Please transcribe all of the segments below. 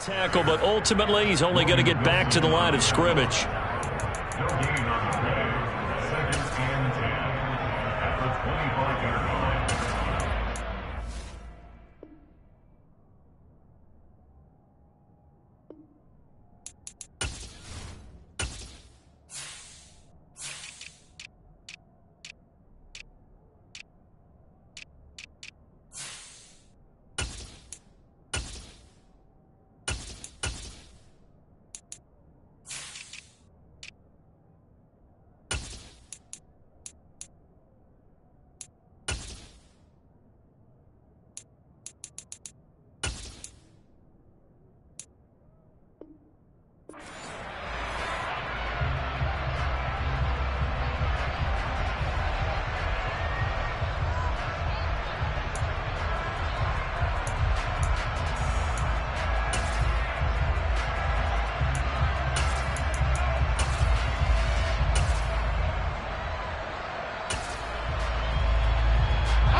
Tackle, but ultimately he's only going to get back to the line of scrimmage. No gain on the play. 2nd and 10 at the 25-yard line.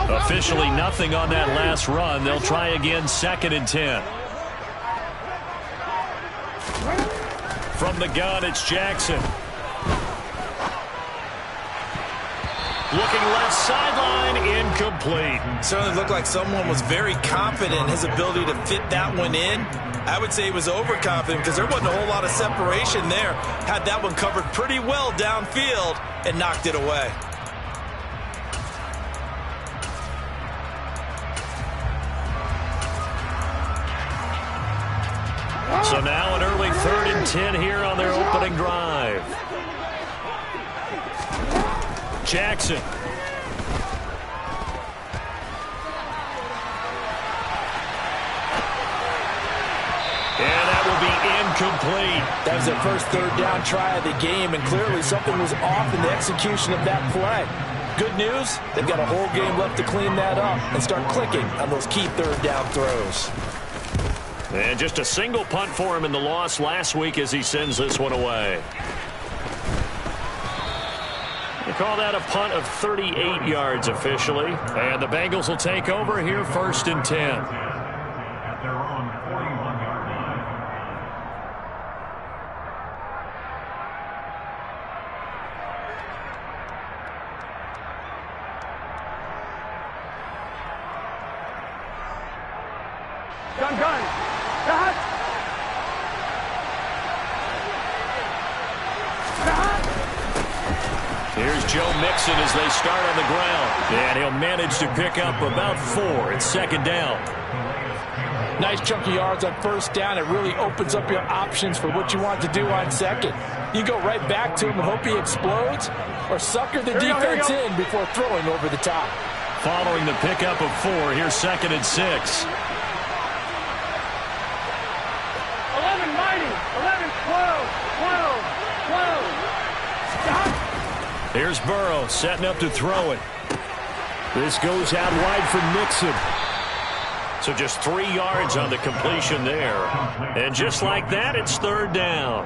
Officially nothing on that last run. They'll try again, 2nd and 10. From the gun, it's Jackson. Looking left sideline, incomplete. Certainly looked like someone was very confident in his ability to fit that one in. I would say he was overconfident because there wasn't a whole lot of separation there. Had that one covered pretty well downfield and knocked it away. So now an early 3rd and 10 here on their opening drive. Jackson. And that will be incomplete. That was their first 3rd down try of the game, and clearly something was off in the execution of that play. Good news, they've got a whole game left to clean that up and start clicking on those key 3rd down throws. And just a single punt for him in the loss last week as he sends this one away. They call that a punt of 38 yards officially. And the Bengals will take over here, 1st and 10. At their own 41-yard line. Gun. Cut. Here's Joe Mixon as they start on the ground. And he'll manage to pick up about 4. It's 2nd down. Nice chunky yards on 1st down. It really opens up your options for what you want to do on 2nd. You go right back to him and hope he explodes, or sucker the defense in before throwing over the top. Following the pickup of 4, here's 2nd and 6. 11, mighty. 11, 12. Here's Burrow setting up to throw it. This goes out wide for Mixon. So just 3 yards on the completion there. And just like that, it's 3rd down.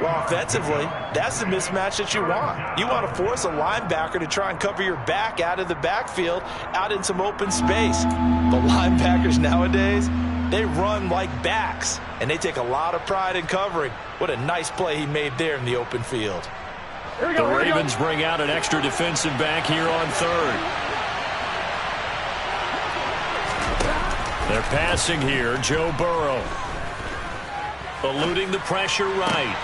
Well, offensively, that's the mismatch that you want. You want to force a linebacker to try and cover your back out of the backfield, out in some open space. The linebackers nowadays, they run like backs, and they take a lot of pride in covering. What a nice play he made there in the open field. The Ravens bring out an extra defensive back here on 3rd. They're passing here, Joe Burrow. Eluding the pressure right.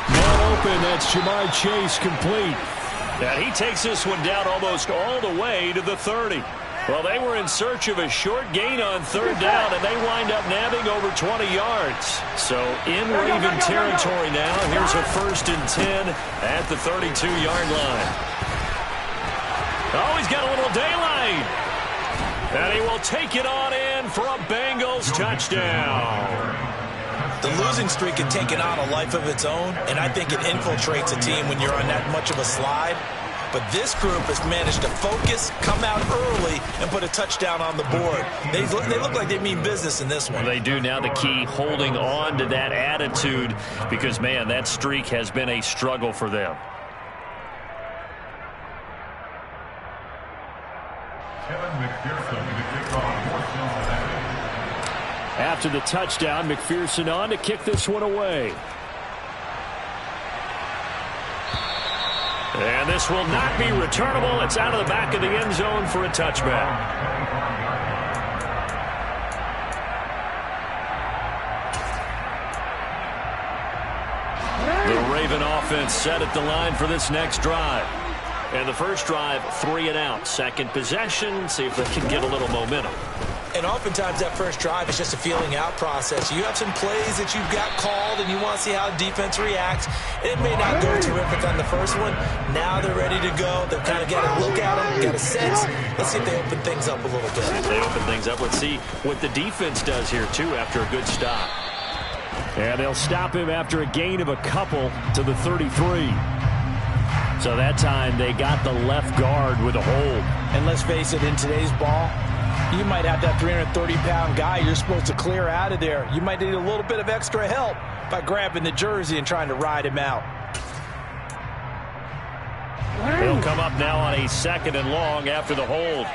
Man open, that's Ja'Marr Chase complete. And he takes this one down almost all the way to the 30. Well, they were in search of a short gain on 3rd down, and they wind up nabbing over 20 yards. So in Raven territory now, here's a 1st and 10 at the 32-yard line. Oh, he's got a little daylight. And he will take it on in for a Bengals touchdown. The losing streak had taken on a life of its own, and I think it infiltrates a team when you're on that much of a slide. But this group has managed to focus, come out early, and put a touchdown on the board. They look like they mean business in this one. They do. Now the key, holding on to that attitude, because, man, that streak has been a struggle for them. Kevin McPherson to kick off for Cincinnati. After the touchdown, McPherson on to kick this one away. And this will not be returnable. It's out of the back of the end zone for a touchback. The Raven offense set at the line for this next drive. And the first drive, 3 and out. Second possession, see if they can get a little momentum. And oftentimes that first drive is just a feeling out process. You have some plays that you've got called and you want to see how defense reacts. It may not go terrific on the first one. Now they're ready to go. They've kind of got to look at them, got a sense. Let's see if they open things up a little bit. If they open things up, let's see what the defense does here, too, after a good stop. And they'll stop him after a gain of a couple to the 33. So that time they got the left guard with a hold. And let's face it, in today's ball, you might have that 330-pound guy you're supposed to clear out of there. You might need a little bit of extra help by grabbing the jersey and trying to ride him out. He'll come up now on a 2nd and long after the hold.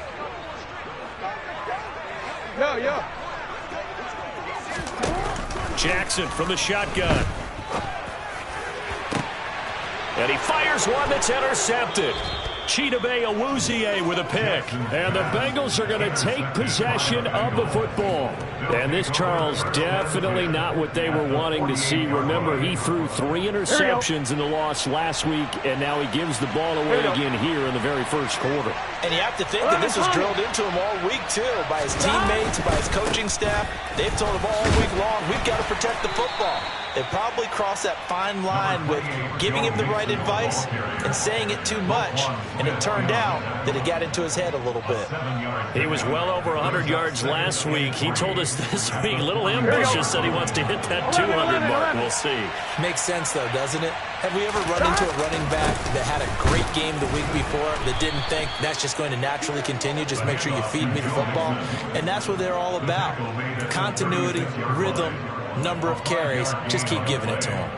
Yo. Jackson from the shotgun. And he fires one that's intercepted. Chidobe Awuzie with a pick. And the Bengals are going to take possession of the football. And this, Charles, definitely not what they were wanting to see. Remember, he threw 3 interceptions in the loss last week, and now he gives the ball away again here in the very first quarter. And you have to think that this was drilled into him all week, too, by his teammates, by his coaching staff. They've told him all week long, we've got to protect the football. They probably crossed that fine line with giving him the right advice and saying it too much. And it turned out that it got into his head a little bit. He was well over 100 yards last week. He told us this week, a little ambitious, that he wants to hit that 200 mark. We'll see. Makes sense, though, doesn't it? Have we ever run into a running back that had a great game the week before that didn't think that's just going to naturally continue? Just make sure you feed me the football. And that's what they're all about. Continuity, rhythm, number of carries. Just keep giving it to them.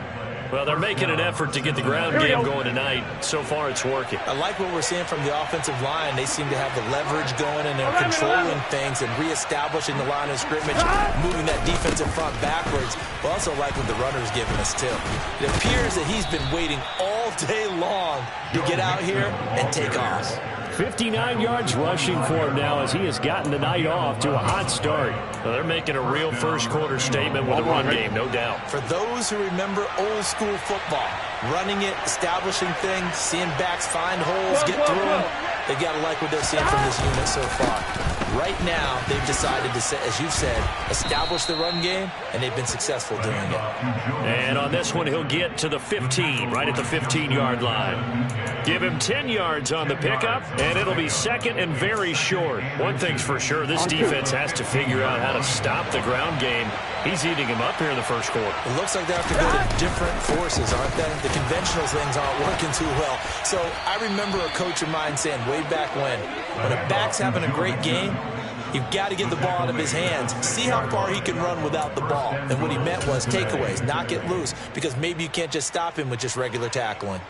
Well, they're making an effort to get the ground game going tonight. So far, it's working. I like what we're seeing from the offensive line. They seem to have the leverage going, and they're controlling things and reestablishing the line of scrimmage, moving that defensive front backwards. We also like what the runner's giving us, too. It appears that he's been waiting all day long to get out here and take off. 59 yards rushing for him now as he has gotten the night off to a hot start. Well, they're making a real first-quarter statement with a run game, no doubt. For those who remember old-school football, running it, establishing things, seeing backs find holes, get through them, they've got to like what they're seeing from this unit so far. Right now, they've decided to, as you've said, establish the run game, and they've been successful doing it. And on this one, he'll get to the 15, right at the 15-yard line. Give him 10 yards on the pickup, and it'll be 2nd and very short. One thing's for sure, this defense has to figure out how to stop the ground game. He's eating him up here in the first quarter. It looks like they have to go to different forces, aren't they? The conventional things aren't working too well. So I remember a coach of mine saying way back when a back's having a great game, you've got to get the ball out of his hands. See how far he can run without the ball. And what he meant was takeaways, knock it loose, because maybe you can't just stop him with just regular tackling.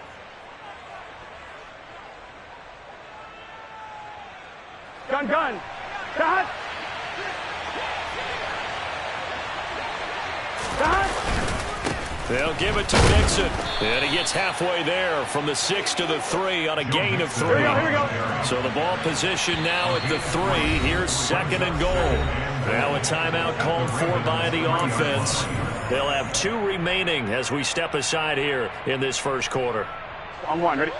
Gun. Dot. They'll give it to Mixon. And he gets halfway there from the 6 to the 3 on a gain of 3. Here we go. So the ball position now at the 3. Here's 2nd and goal. Now a timeout called for by the offense. They'll have 2 remaining as we step aside here in this first quarter. On 1, ready?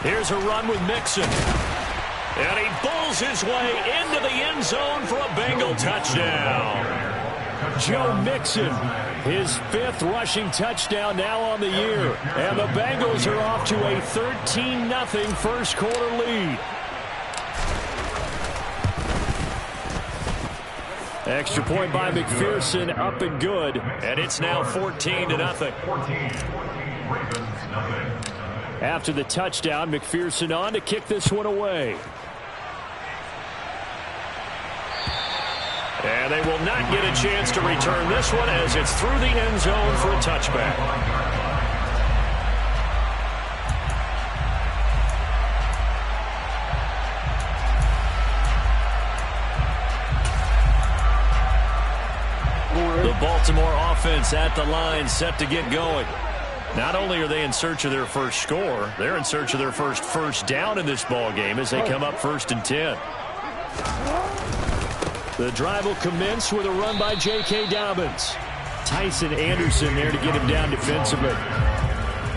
Here's a run with Mixon. And he bulls his way into the end zone for a Bengal touchdown. Joe Mixon, his 5th rushing touchdown now on the year. And the Bengals are off to a 13-0 first quarter lead. Extra point by McPherson, up and good. And it's now 14-0. After the touchdown, McPherson on to kick this one away. And they will not get a chance to return this one as it's through the end zone for a touchback. Baltimore offense at the line, set to get going. Not only are they in search of their first score, they're in search of their first down in this ball game as they come up 1st and 10. The drive will commence with a run by J.K. Dobbins. Tyson Anderson there to get him down defensively.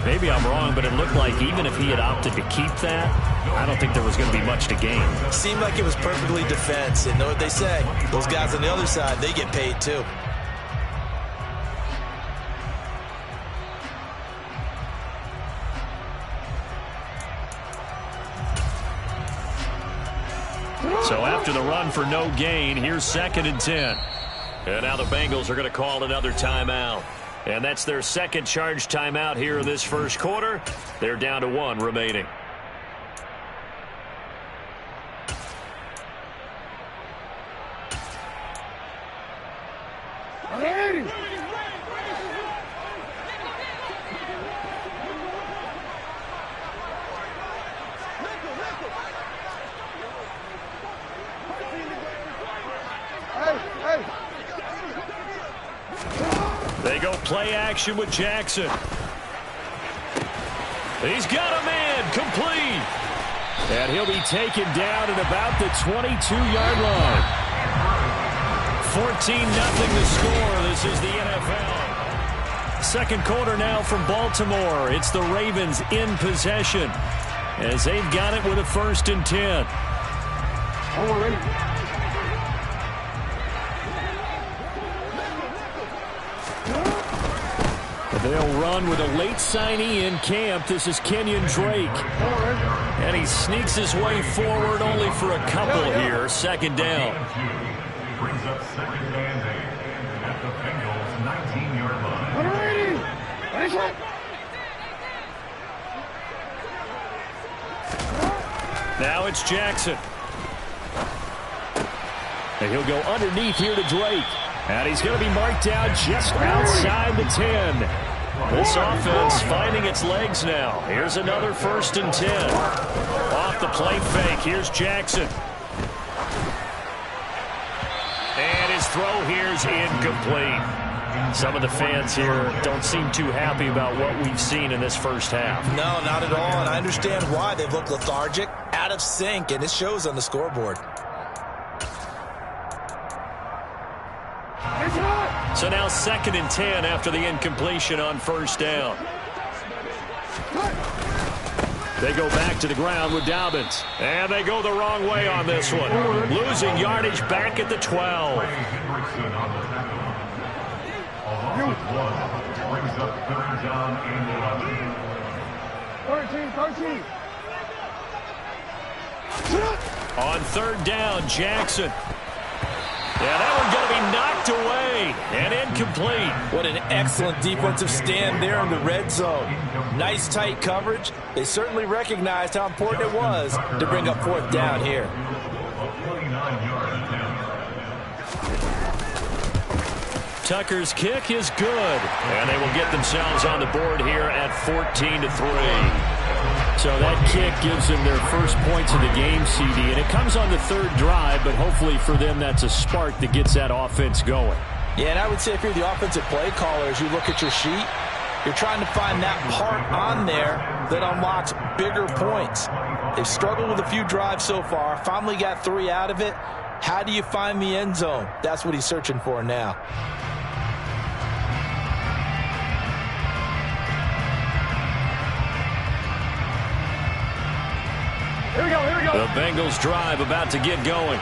Maybe I'm wrong, but it looked like even if he had opted to keep that, I don't think there was going to be much to gain. Seemed like it was perfectly defense. And know what they say? Those guys on the other side, they get paid too. So after the run for no gain, here's 2nd and 10. And now the Bengals are going to call another timeout. And that's their second charge timeout here in this first quarter. They're down to 1 remaining. They go play action with Jackson. He's got a man complete. And he'll be taken down at about the 22-yard line. 14-0 the score. This is the NFL. Second quarter now from Baltimore. It's the Ravens in possession as they've got it with a 1st and 10. They'll run with a late signee in camp. This is Kenyon Drake. And he sneaks his way forward only for a couple here. 2nd down. Brings up 2nd and 8 at the Bengals 19-yard line. Now it's Jackson. And he'll go underneath here to Drake. And he's going to be marked down just outside the 10. This offense finding its legs now. Here's another 1st and 10. Off the play fake. Here's Jackson. And his throw here's incomplete. Some of the fans here don't seem too happy about what we've seen in this first half. No, not at all. And I understand why. They've looked lethargic, out of sync, and it shows on the scoreboard. So now 2nd and 10 after the incompletion on 1st down. They go back to the ground with Dobbins. And they go the wrong way on this one. Losing yardage back at the 12. Hendrickson on the tackle. Along with 1, brings up 3rd down and 11. 13. On 3rd down, Jackson. Yeah, that one going to be knocked away and incomplete. What an excellent defensive stand there in the red zone. Nice tight coverage. They certainly recognized how important it was to bring up 4th down here. 29-yard attempt. Tucker's kick is good. And they will get themselves on the board here at 14-3. So that kick gives them their first points of the game, CD. And it comes on the 3rd drive, but hopefully for them that's a spark that gets that offense going. Yeah, and I would say if you're the offensive play caller, as you look at your sheet, you're trying to find that part on there that unlocks bigger points. They've struggled with a few drives so far, finally got 3 out of it. How do you find the end zone? That's what he's searching for now. Here we go. The Bengals drive about to get going.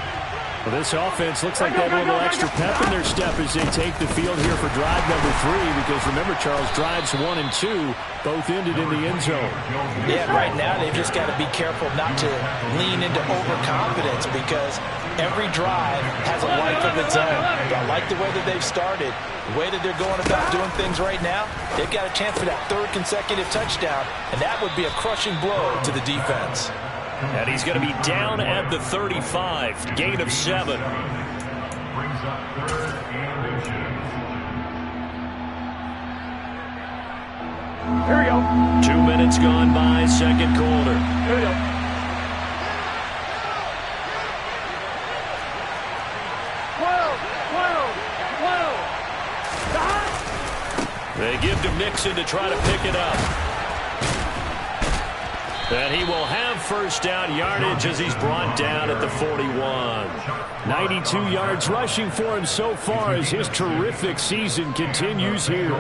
Well, this offense looks like they have a little extra pep in their step as they take the field here for drive number 3, because remember, Charles, drives 1 and 2 both ended in the end zone. Yeah, right now they've just got to be careful not to lean into overconfidence, because every drive has a life of its own. I like the way that they've started, the way that they're going about doing things right now. They've got a chance for that 3rd consecutive touchdown, and that would be a crushing blow to the defense. And he's going to be down at the 35, gain of 7. Brings up 3rd and inches. Here we go. 2 minutes gone by, 2nd quarter. Here we go. The Mixon to try to pick it up. And he will have first down yardage as he's brought down at the 41. 92 yards rushing for him so far as his terrific season continues here.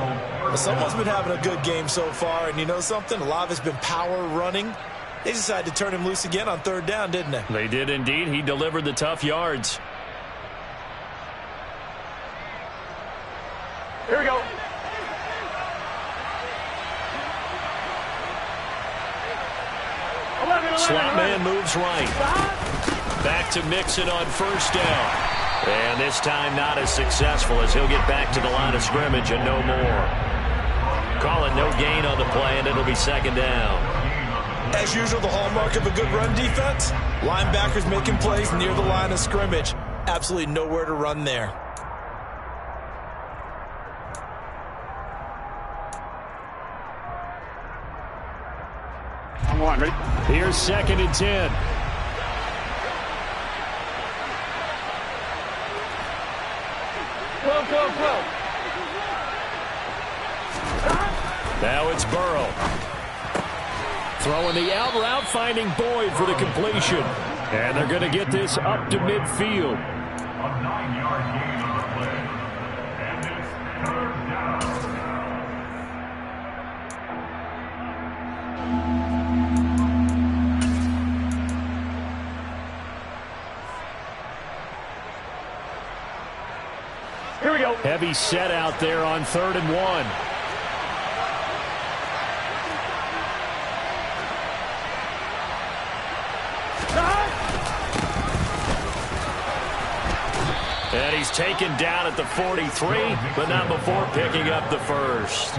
Someone's been having a good game so far, and you know something? A lot of it's been power running. They decided to turn him loose again on third down, didn't they? They did indeed. He delivered the tough yards. Here we go. Slot man moves right. Back to Mixon on first down. And this time not as successful as he'll get back to the line of scrimmage and no more. Calling no gain on the play, and it'll be second down. As usual, the hallmark of a good run defense, linebackers making plays near the line of scrimmage. Absolutely nowhere to run there. I'm on, ready? Here's second and 10. Go. Now it's Burrow. Throwing the out route, finding Boyd for the completion. And they're going to get this up to midfield. A 9-yard gain on the play. And it's third down. Here we go. Heavy set out there on 3rd and 1. And he's taken down at the 43, but not before picking up the first.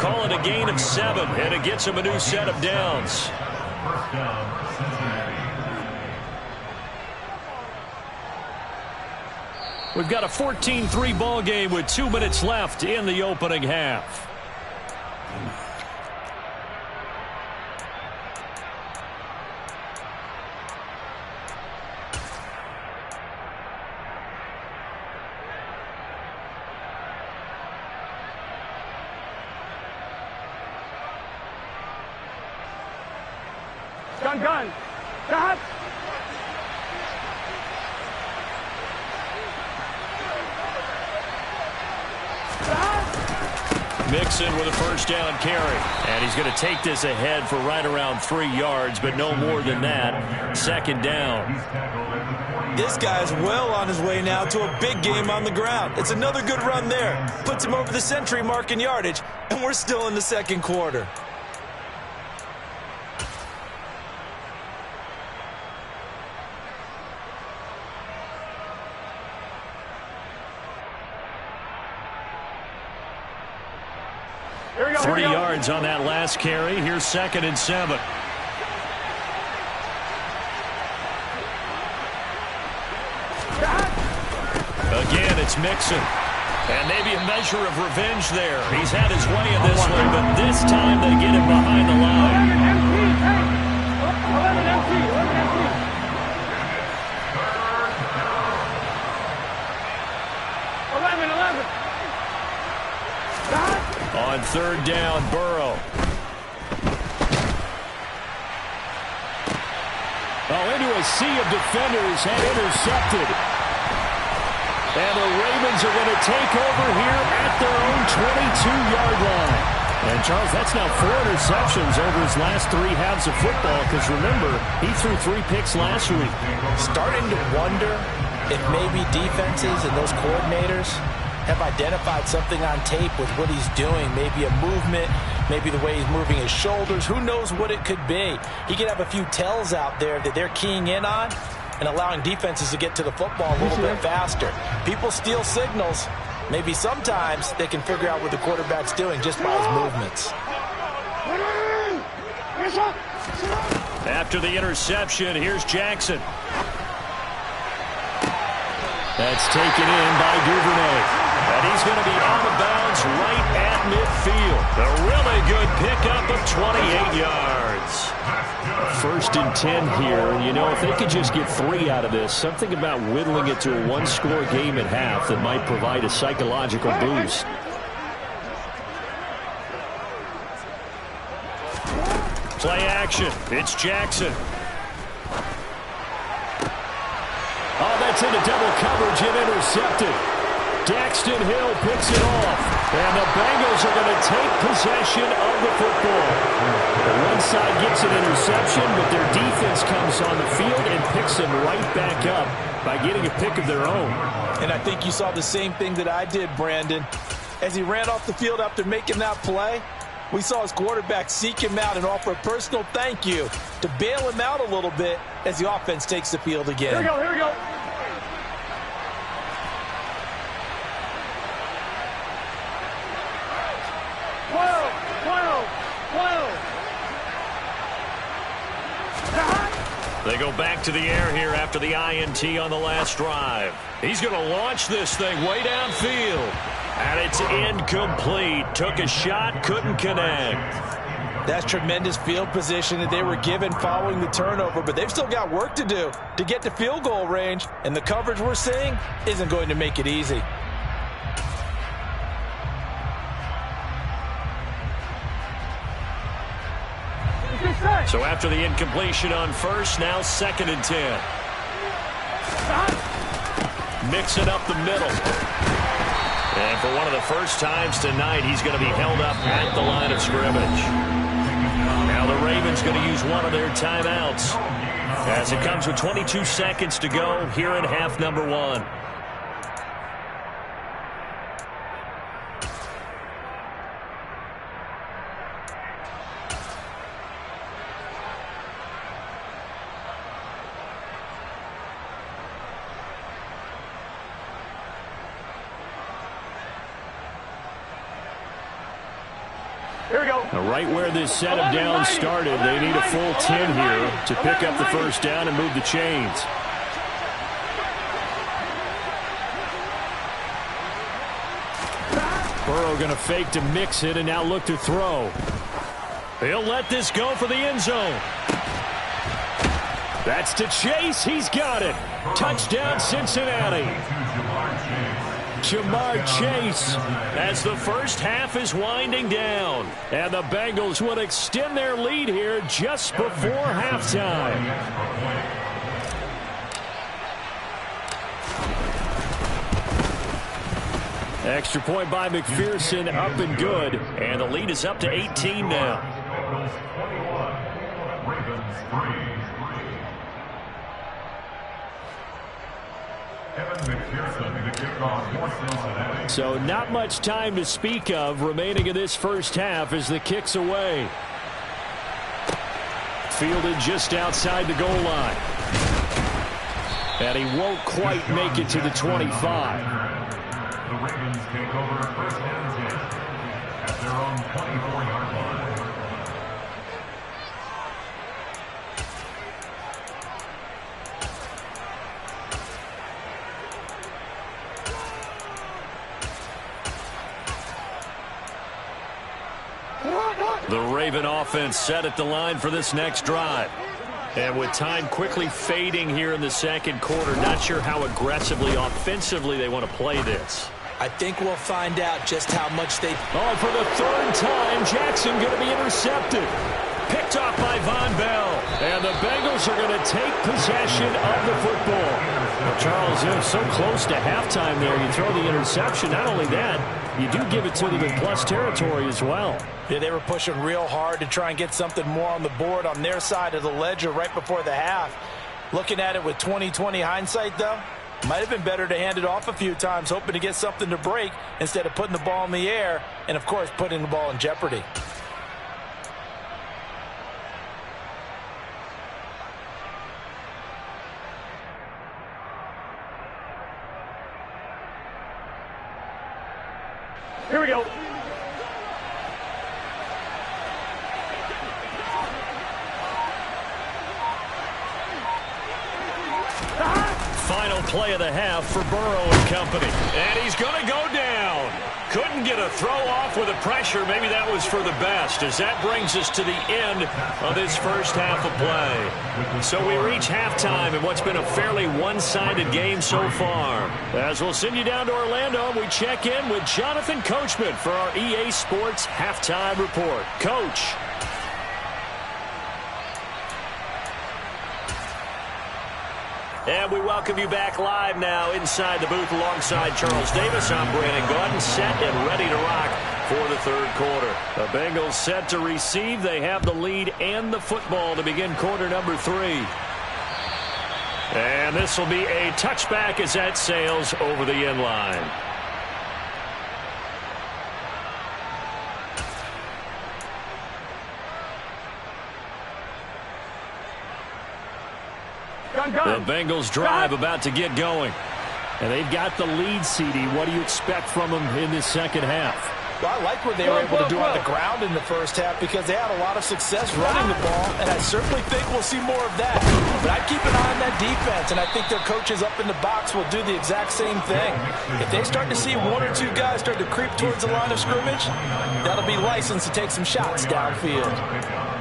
Call it a gain of 7, and it gets him a new set of downs. First down, Cincinnati. We've got a 14-3 ball game with 2 minutes left in the opening half. Gun. Stop. Mixon with a first down carry. And he's going to take this ahead for right around 3 yards, but no more than that. Second down. This guy's well on his way now to a big game on the ground. It's another good run there. Puts him over the century mark in yardage, and we're still in the second quarter. Here we go. 3 yards on that last carry. Here's 2nd and 7. Again, it's Mixon. And maybe a measure of revenge there. He's had his way in this one, but this time they get him behind the line. 11 empty. On 3rd down, Burrow. Into a sea of defenders and intercepted. And the Ravens are going to take over here at their own 22-yard line. And, Charles, that's now 4 interceptions over his last 3 halves of football, because, remember, he threw 3 picks last week. Starting to wonder if maybe defenses and those coordinators have identified something on tape with what he's doing. Maybe a movement, maybe the way he's moving his shoulders. Who knows what it could be? He could have a few tells out there that they're keying in on and allowing defenses to get to the football a little bit faster. People steal signals. Maybe sometimes they can figure out what the quarterback's doing just by his movements. After the interception, here's Jackson. That's taken in by Duvernay. And he's going to be out of bounds right at midfield. A really good pickup of 28 yards. 1st and 10 here. And, you know, if they could just get 3 out of this, something about whittling it to a 1-score game at half that might provide a psychological boost. Play action. It's Jackson. Oh, that's into double coverage and intercepted. Daxton Hill picks it off. And the Bengals are going to take possession of the football. One side gets an interception, but their defense comes on the field and picks them right back up by getting a pick of their own. And I think you saw the same thing that I did, Brandon. As he ran off the field after making that play, we saw his quarterback seek him out and offer a personal thank you to bail him out a little bit as the offense takes the field again. Here we go, here we go. They go back to the air here after the INT on the last drive. He's going to launch this thing way downfield. And it's incomplete. Took a shot, couldn't connect. That's tremendous field position that they were given following the turnover, but they've still got work to do to get to field goal range, and the coverage we're seeing isn't going to make it easy. So after the incompletion on first, now 2nd and 10. Mixing up the middle. And for one of the first times tonight, he's going to be held up at the line of scrimmage. Now the Ravens going to use one of their timeouts as it comes with 22 seconds to go here in half number 1. Here we go. Now right where this set of downs started, they need a full 10 here to pick up the first down and move the chains. Burrow going to fake to mix it and now look to throw. He'll let this go for the end zone. That's to Chase. He's got it. Touchdown, Cincinnati. Jamar Chase as the first half is winding down. And the Bengals will extend their lead here just before halftime. Extra point by McPherson, up and good. And the lead is up to 18 now. Ravens 3. Evan McPherson to kick off for Cincinnati. So not much time to speak of remaining in this first half as the kick's away. Fielded just outside the goal line. And he won't quite make it to the 25. The Ravens take over 1st and 10 at their own 24-yard line. The Raven offense set at the line for this next drive. And with time quickly fading here in the second quarter, not sure how aggressively, offensively they want to play this. I think we'll find out just how much they... Oh, for the third time, Jackson going to be intercepted. Picked off by Von Bell. And the Bengals are going to take possession of the football. Well, Charles, they're so close to halftime there. You throw the interception. Not only that, you do give it to them in plus territory as well. Yeah, they were pushing real hard to try and get something more on the board on their side of the ledger right before the half. Looking at it with 20/20 hindsight, though, might have been better to hand it off a few times, hoping to get something to break instead of putting the ball in the air and, of course, putting the ball in jeopardy. Here we go. Final play of the half for Burrow and company. And he's going to go down. Couldn't get a throw off with the pressure. Maybe that was for the best, as that brings us to the end of this first half of play. So we reach halftime in what's been a fairly one-sided game so far. As we'll send you down to Orlando, we check in with Jonathan Coachman for our EA Sports Halftime Report. Coach. And we welcome you back live now inside the booth alongside Charles Davis. I'm Brandon Gaudin, set and ready to rock for the third quarter. The Bengals set to receive. They have the lead and the football to begin quarter number 3. And this will be a touchback as that sails over the end line. The Bengals drive about to get going. And they've got the lead, CD. What do you expect from them in this second half? Well, I like what they were able to do on the ground in the first half because they had a lot of success running the ball, and I certainly think we'll see more of that. But I'd keep an eye on that defense, and I think their coaches up in the box will do the exact same thing. If they start to see one or two guys start to creep towards the line of scrimmage, that'll be licensed to take some shots downfield.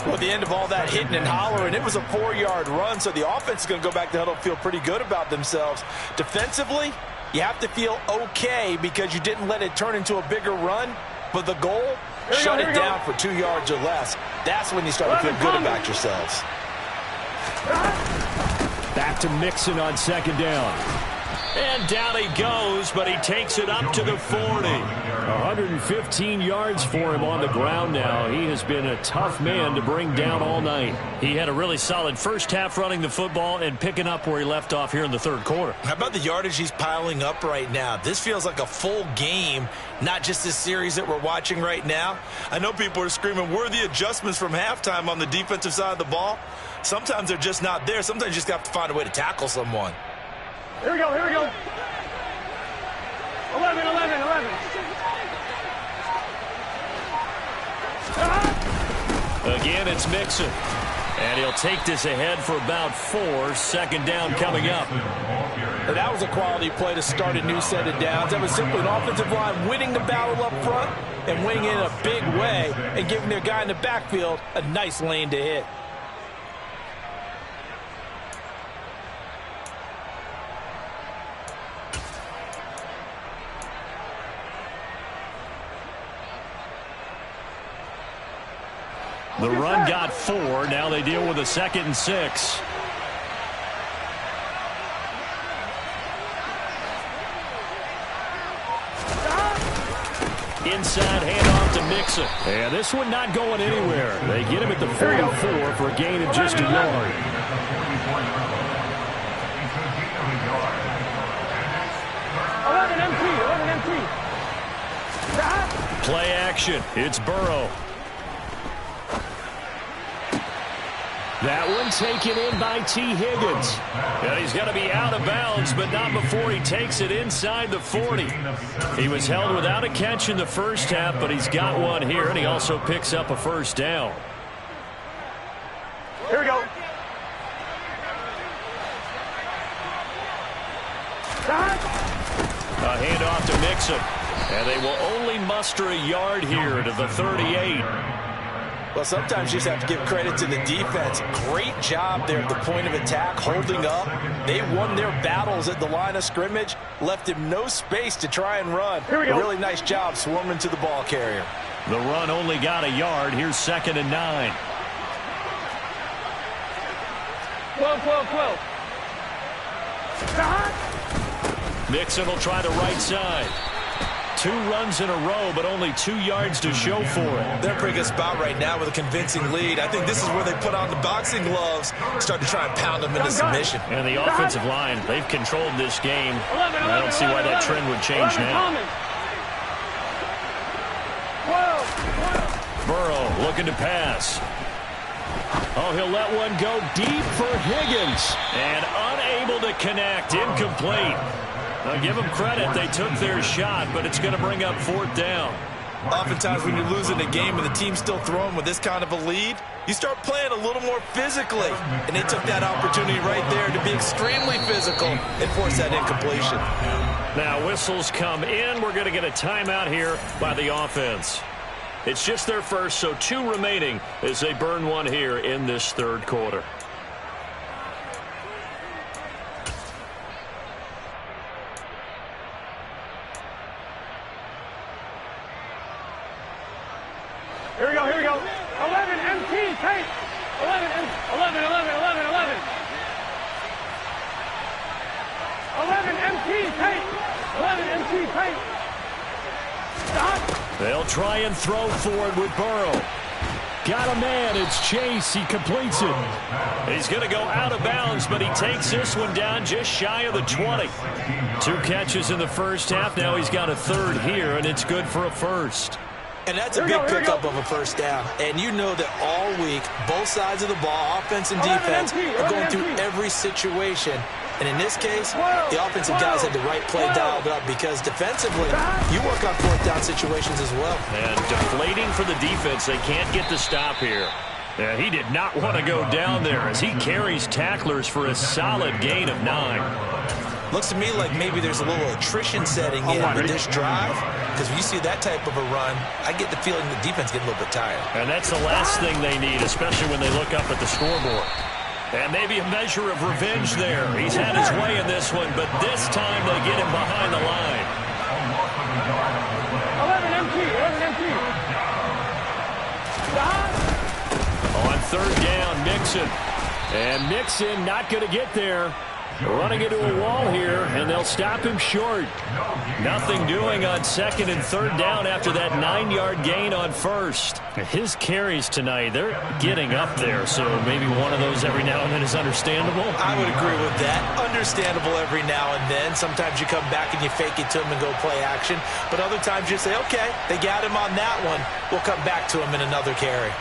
Well, at the end of all that hitting and hollering, it was a 4-yard run, so the offense is going to go back to huddle and feel pretty good about themselves. Defensively, you have to feel okay because you didn't let it turn into a bigger run, but the goal, shut it down for 2 yards or less. That's when you start to feel good about yourselves. Back to Mixon on second down. And down he goes, but he takes it up to the 40. 115 yards for him on the ground now. He has been a tough man to bring down all night. He had a really solid first half running the football and picking up where he left off here in the third quarter. How about the yardage he's piling up right now? This feels like a full game, not just this series that we're watching right now. I know people are screaming, where are the adjustments from halftime on the defensive side of the ball? Sometimes they're just not there. Sometimes you just have to find a way to tackle someone. Here we go, here we go. 11, 11, 11. Again, it's Mixon. And he'll take this ahead for about 4. Second down coming up. And that was a quality play to start a new set of downs. That was simply an offensive line winning the battle up front and winning it in a big way and giving their guy in the backfield a nice lane to hit. The run got 4. Now they deal with a 2nd and 6. Inside handoff to Mixon. And this one not going anywhere. They get him at the 44 for a gain of just a yard. 11 empty. Play action. It's Burrow. That one taken in by T. Higgins. And he's going to be out of bounds, but not before he takes it inside the 40. He was held without a catch in the first half, but he's got one here, and he also picks up a first down. Here we go. A handoff to Mixon. And they will only muster a yard here to the 38. Well, sometimes you just have to give credit to the defense. Great job there at the point of attack, holding up. They won their battles at the line of scrimmage, left him no space to try and run. Here we go. A really nice job swarming to the ball carrier. The run only got a yard. Here's 2nd and 9. 12. Mixon will try the right side. 2 runs in a row, but only 2 yards to show for it. They're in a pretty good spot right now with a convincing lead. I think this is where they put on the boxing gloves, start to try and pound them into submission. And the offensive line, they've controlled this game. I don't see why that trend would change now. 12. Burrow looking to pass. Oh, he'll let one go deep for Higgins. And unable to connect. Incomplete. Now, give them credit. They took their shot, but it's going to bring up 4th down. Oftentimes when you're losing a game and the team's still throwing with this kind of a lead, you start playing a little more physically. And they took that opportunity right there to be extremely physical and force that incompletion. Now, whistles come in. We're going to get a timeout here by the offense. It's just their first, so 2 remaining as they burn one here in this third quarter. Here we go. 11 empty. Take. 11. try and throw for it with Burrow. Got a man. It's Chase. He completes it. He's going to go out of bounds, but he takes this one down just shy of the 20. 2 catches in the first half. Now he's got a third here, and it's good for a first. And that's a big pickup of a first down. And you know that all week, both sides of the ball, offense and defense, are going through every situation. And in this case, the offensive guys had the right play dialed up because defensively, you work on 4th down situations as well. And deflating for the defense. They can't get the stop here. Yeah, he did not want to go down there as he carries tacklers for a solid gain of 9. Looks to me like maybe there's a little attrition setting in with this drive. Because when you see that type of a run, I get the feeling the defense getting a little bit tired. And that's the last thing they need, especially when they look up at the scoreboard. And maybe a measure of revenge there. He's had his way in this one, but this time they get him behind the line. 11 MT. On 3rd down, Mixon. And Mixon not going to get there. Running into a wall here, and they'll stop him short. Nothing doing on 2nd and 3rd down after that 9-yard gain on 1st. His carries tonight, they're getting up there, so maybe one of those every now and then is understandable. I would agree with that. Understandable every now and then. Sometimes you come back and you fake it to him and go play action. But other times you say, okay, they got him on that one. We'll come back to him in another carry.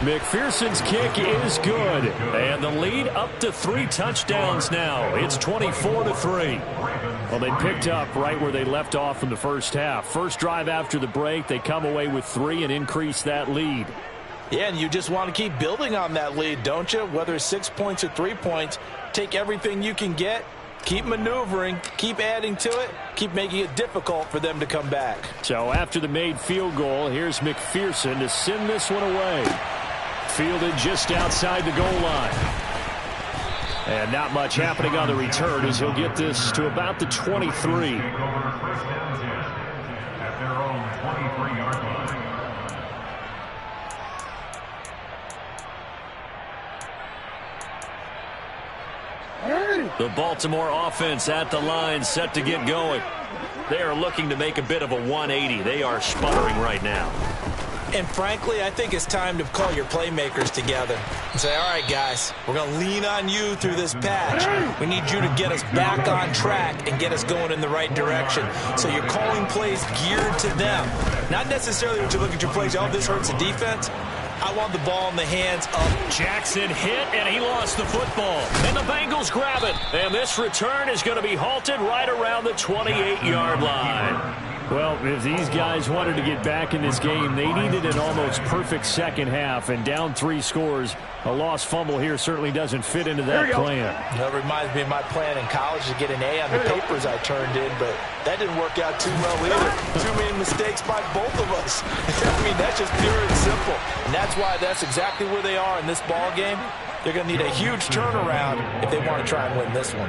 McPherson's kick is good, and the lead up to 3 touchdowns now. It's 24-3. Well, they picked up right where they left off in the first half. First drive after the break, they come away with 3 and increase that lead. Yeah, and you just want to keep building on that lead, don't you? Whether it's 6 points or 3 points, take everything you can get, keep maneuvering, keep adding to it, keep making it difficult for them to come back. So after the made field goal, here's McPherson to send this one away. Fielded just outside the goal line. And not much happening on the return as he'll get this to about the 23. At their own 23-yard line. The Baltimore offense at the line, set to get going. They are looking to make a bit of a 180. They are sputtering right now. And frankly, I think it's time to call your playmakers together and say, all right, guys, we're going to lean on you through this patch. We need you to get us back on track and get us going in the right direction. So you're calling plays geared to them. Not necessarily when you look at your plays, oh, this hurts the defense. I want the ball in the hands of Jackson hit, and he lost the football. And the Bengals grab it. And this return is going to be halted right around the 28-yard line. Well, if these guys wanted to get back in this game, they needed an almost perfect second half, and down 3 scores. A lost fumble here certainly doesn't fit into that plan. That reminds me of my plan in college to get an A on the papers I turned in, but that didn't work out too well either. Too many mistakes by both of us. I mean, that's just pure and simple. And that's why that's exactly where they are in this ball game. They're going to need a huge turnaround if they want to try and win this one.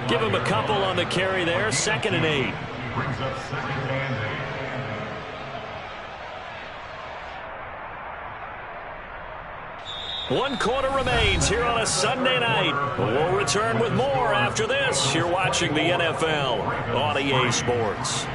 Give them a couple on the carry there. 2nd and 8. Brings up 2nd and 8. 1 quarter remains here on a Sunday night. We'll return with more after this. You're watching the NFL on EA Sports.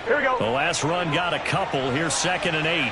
Here we go. The last run got a couple. Here's 2nd and 8.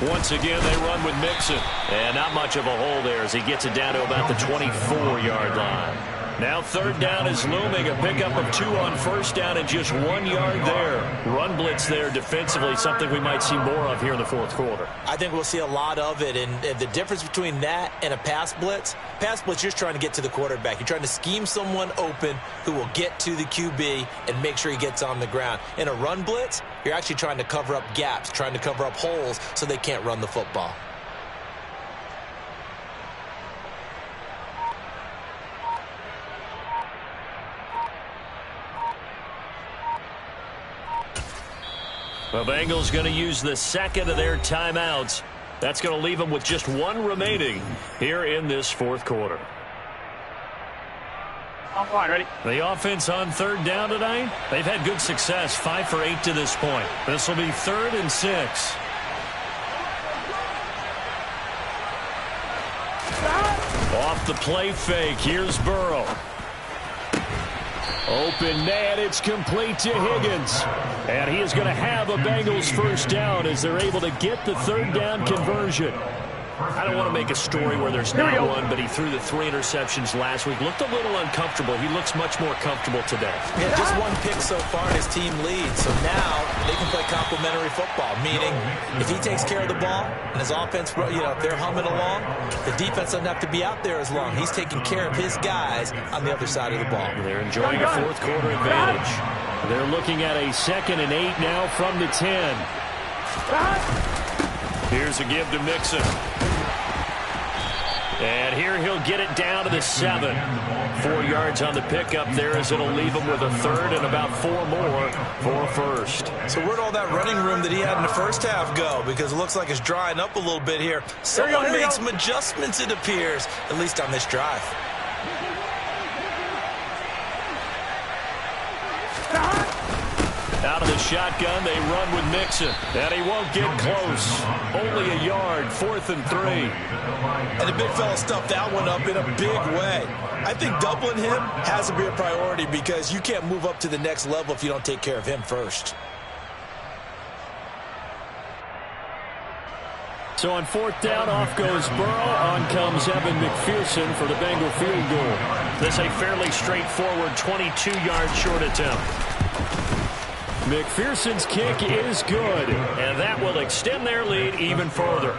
Once again, they run with Mixon. And not much of a hole there as he gets it down to about the 24-yard line. Now third down is looming. A pickup of 2 on first down and just 1 yard there. Run blitz there defensively, something we might see more of here in the fourth quarter. I think we'll see a lot of it, and the difference between that and a pass blitz, you're just trying to get to the quarterback. You're trying to scheme someone open who will get to the QB and make sure he gets on the ground. In a run blitz, you're actually trying to cover up gaps, trying to cover up holes so they can't run the football. The Bengals going to use the second of their timeouts. That's going to leave them with just 1 remaining here in this fourth quarter. I'm fine, ready? The offense on third down tonight, they've had good success, 5 for 8 to this point. This will be 3rd and 6. Off the play fake, here's Burrow. Open man, it's complete to Higgins. And he is going to have a Bengals first down as they're able to get the third down conversion. I don't want to make a story where there's not one, but he threw the 3 interceptions last week. Looked a little uncomfortable. He looks much more comfortable today. Yeah, just 1 pick so far and his team leads. So now they can play complementary football, meaning if he takes care of the ball and his offense, they're humming along, the defense doesn't have to be out there as long. He's taking care of his guys on the other side of the ball. They're enjoying a fourth quarter advantage. They're looking at a 2nd and 8 now from the 10. Here's a give to Mixon. And here he'll get it down to the 7. 4 yards on the pickup there as it'll leave him with a 3rd and about 4 more for a first. So where'd all that running room that he had in the first half go? Because it looks like it's drying up a little bit here. Someone made some adjustments, it appears, at least on this drive. Out of the shotgun, they run with Mixon. And he won't get close. Only a yard, 4th and 3. And the big fella stuffed that one up in a big way. I think doubling him has to be a priority because you can't move up to the next level if you don't take care of him first. So on 4th down, off goes Burrow. On comes Evan McPherson for the Bengal field goal. This a fairly straightforward 22-yard short attempt. McPherson's kick is good, and that will extend their lead even further.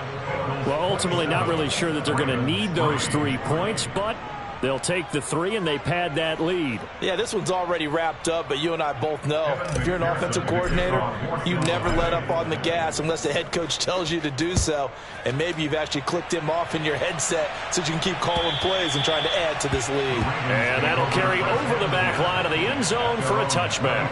Well, ultimately not really sure that they're going to need those 3 points, but they'll take the 3 and they pad that lead. Yeah, this one's already wrapped up, but you and I both know if you're an offensive coordinator, you never let up on the gas unless the head coach tells you to do so. And maybe you've actually clicked him off in your headset so you can keep calling plays and trying to add to this lead. And that'll carry over the back line of the end zone for a touchback.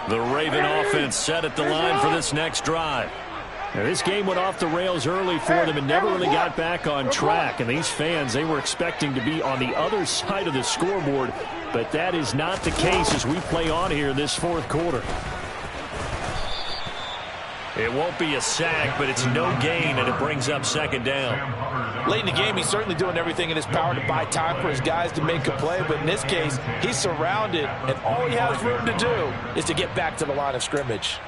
The Raven offense set at the line for this next drive. Now, this game went off the rails early for them and never really got back on track. And these fans, they were expecting to be on the other side of the scoreboard. But that is not the case as we play on here this fourth quarter. It won't be a sack, but it's no gain, and it brings up 2nd down. Late in the game, he's certainly doing everything in his power to buy time for his guys to make a play. But in this case, he's surrounded, and all he has room to do is to get back to the line of scrimmage.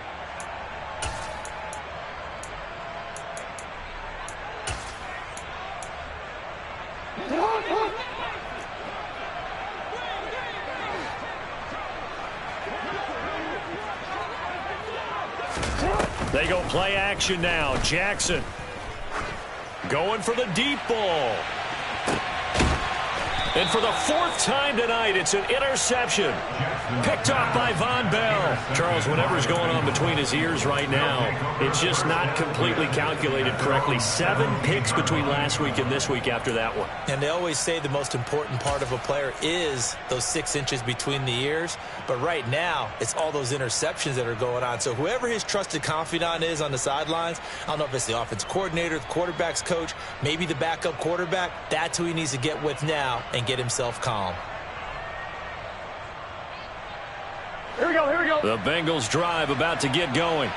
They go play action now. Jackson going for the deep ball. And for the 4th time tonight, it's an interception. Picked off by Von Bell. Charles, whatever's going on between his ears right now, it's just not completely calculated correctly. 7 picks between last week and this week after that one. And they always say the most important part of a player is those 6 inches between the ears. But right now, it's all those interceptions that are going on. So whoever his trusted confidant is on the sidelines, I don't know if it's the offense coordinator, the quarterback's coach, maybe the backup quarterback, that's who he needs to get with now and get himself calm. Here we go, here we go. The Bengals drive about to get going.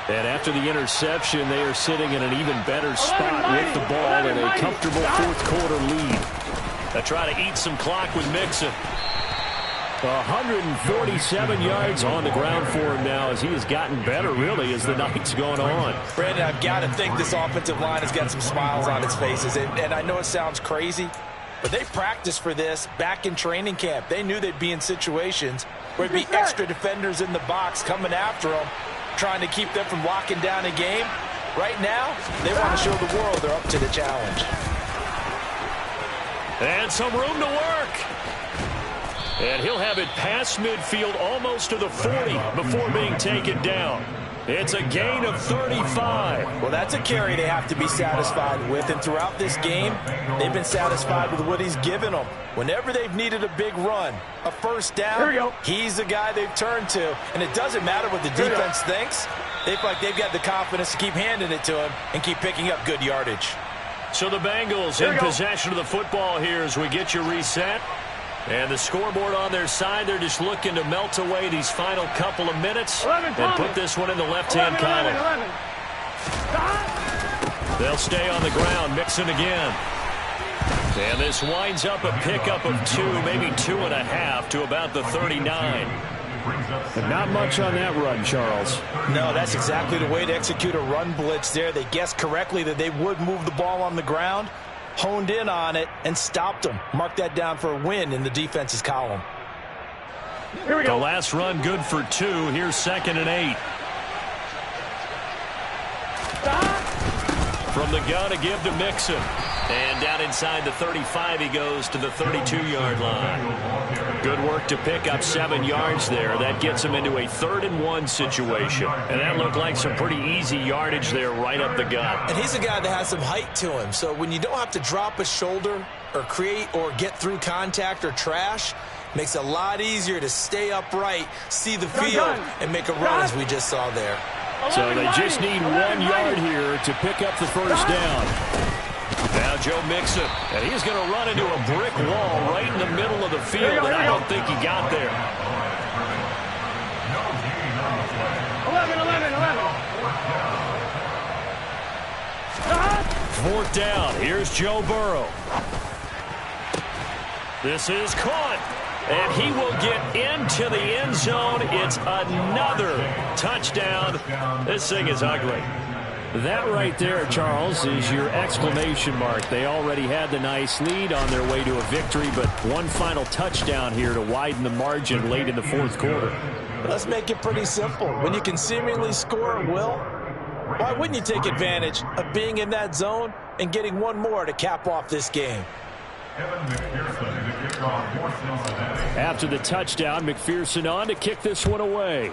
And after the interception, they are sitting in an even better spot with the ball in a comfortable fourth quarter lead. They try to eat some clock with Mixon. 147 yards on the ground for him now as he has gotten better, really, as the night's going on. Brandon, I've got to think this offensive line has got some smiles on its faces. And I know it sounds crazy, but they practiced for this back in training camp. They knew they'd be in situations where there'd be extra defenders in the box coming after them, trying to keep them from locking down a game. Right now, they want to show the world they're up to the challenge. And some room to work. And he'll have it past midfield almost to the 40 before being taken down. It's a gain of 35. Well, that's a carry they have to be satisfied with. And throughout this game, they've been satisfied with what he's given them. Whenever they've needed a big run, a first down, he's the guy they've turned to. And it doesn't matter what the defense thinks. They feel like they've got the confidence to keep handing it to him and keep picking up good yardage. So the Bengals in possession of the football here as we get you reset. And the scoreboard on their side, they're just looking to melt away these final couple of minutes and put this one in the left-hand column. They'll stay on the ground, Mixon again. And this winds up a pickup of 2, maybe 2.5 to about the 39. But not much on that run, Charles. No, that's exactly the way to execute a run blitz there. They guessed correctly that they would move the ball on the ground, honed in on it, and stopped them. Mark that down for a win in the defense's column. Here we go. The last run good for 2. Here's 2nd and 8. From the gun to give to Mixon. And down inside the 35 he goes to the 32-yard line. Good work to pick up 7 yards there. That gets him into a 3rd and 1 situation. And that looked like some pretty easy yardage there right up the gut. And he's a guy that has some height to him. So when you don't have to drop a shoulder or create or get through contact or trash, makes it a lot easier to stay upright, see the field, and make a run as we just saw there. So they just need 1 yard here to pick up the first down. Now Joe Mixon, and he's going to run into a brick wall right in the middle of the field, and I don't think he got there. 11. 4th down. Here's Joe Burrow. This is caught, and he will get into the end zone. It's another touchdown. This thing is ugly. That right there, Charles, is your exclamation mark. They already had the nice lead on their way to a victory, but one final touchdown here to widen the margin late in the 4th quarter. Let's make it pretty simple. When you can seemingly score at will, why wouldn't you take advantage of being in that zone and getting one more to cap off this game? After the touchdown, McPherson on to kick this one away.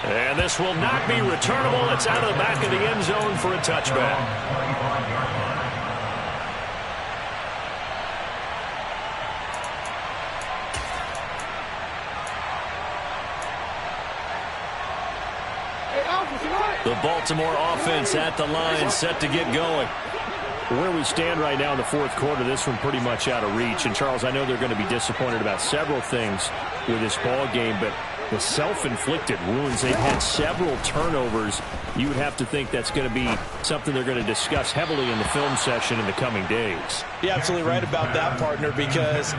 And this will not be returnable. It's out of the back of the end zone for a touchback. The Baltimore offense at the line, set to get going. Where we stand right now in the 4th quarter, this one pretty much out of reach. And, Charles, I know they're going to be disappointed about several things with this ball game, but the self-inflicted wounds, they've had several turnovers. You would have to think that's going to be something they're going to discuss heavily in the film session in the coming days. You're absolutely right about that, partner, because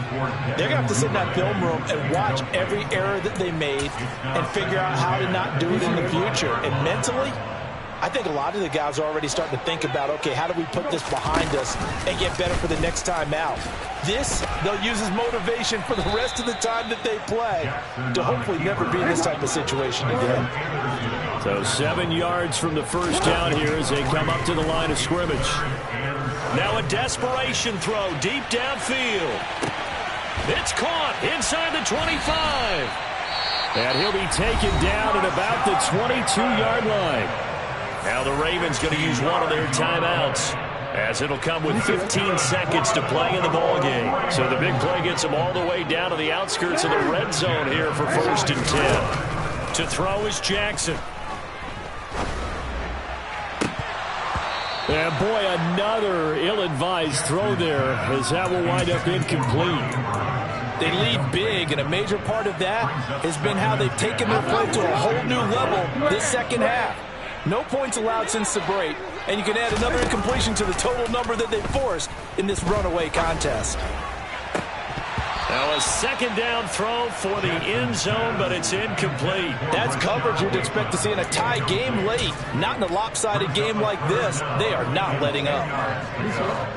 they're going to have to sit in that film room and watch every error that they made and figure out how to not do it in the future. And mentally, I think a lot of the guys are already starting to think about, okay, how do we put this behind us and get better for the next time out? This, they'll use as motivation for the rest of the time that they play to hopefully never be in this type of situation again. So 7 yards from the first down here as they come up to the line of scrimmage. Now a desperation throw deep downfield. It's caught inside the 25. And he'll be taken down at about the 22-yard line. Now the Ravens going to use one of their timeouts, as it'll come with 15 seconds to play in the ballgame. So the big play gets them all the way down to the outskirts of the red zone here for 1st and 10. To throw is Jackson. And boy, another ill-advised throw there, as that will wind up incomplete. They lead big, and a major part of that has been how they've taken their play to a whole new level this second half. No points allowed since the break, and you can add another incompletion to the total number that they forced in this runaway contest. Now a second down throw for the end zone, but it's incomplete. That's coverage you'd expect to see in a tie game late. Not in a lopsided game like this. They are not letting up.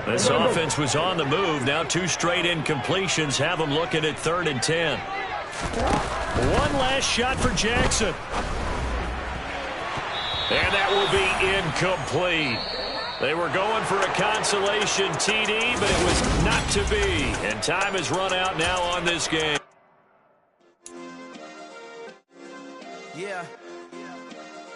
This offense was on the move. Now 2 straight incompletions have them looking at 3rd and 10. One last shot for Jackson. And that will be incomplete. They were going for a consolation TD, but it was not to be. And time has run out now on this game. Yeah.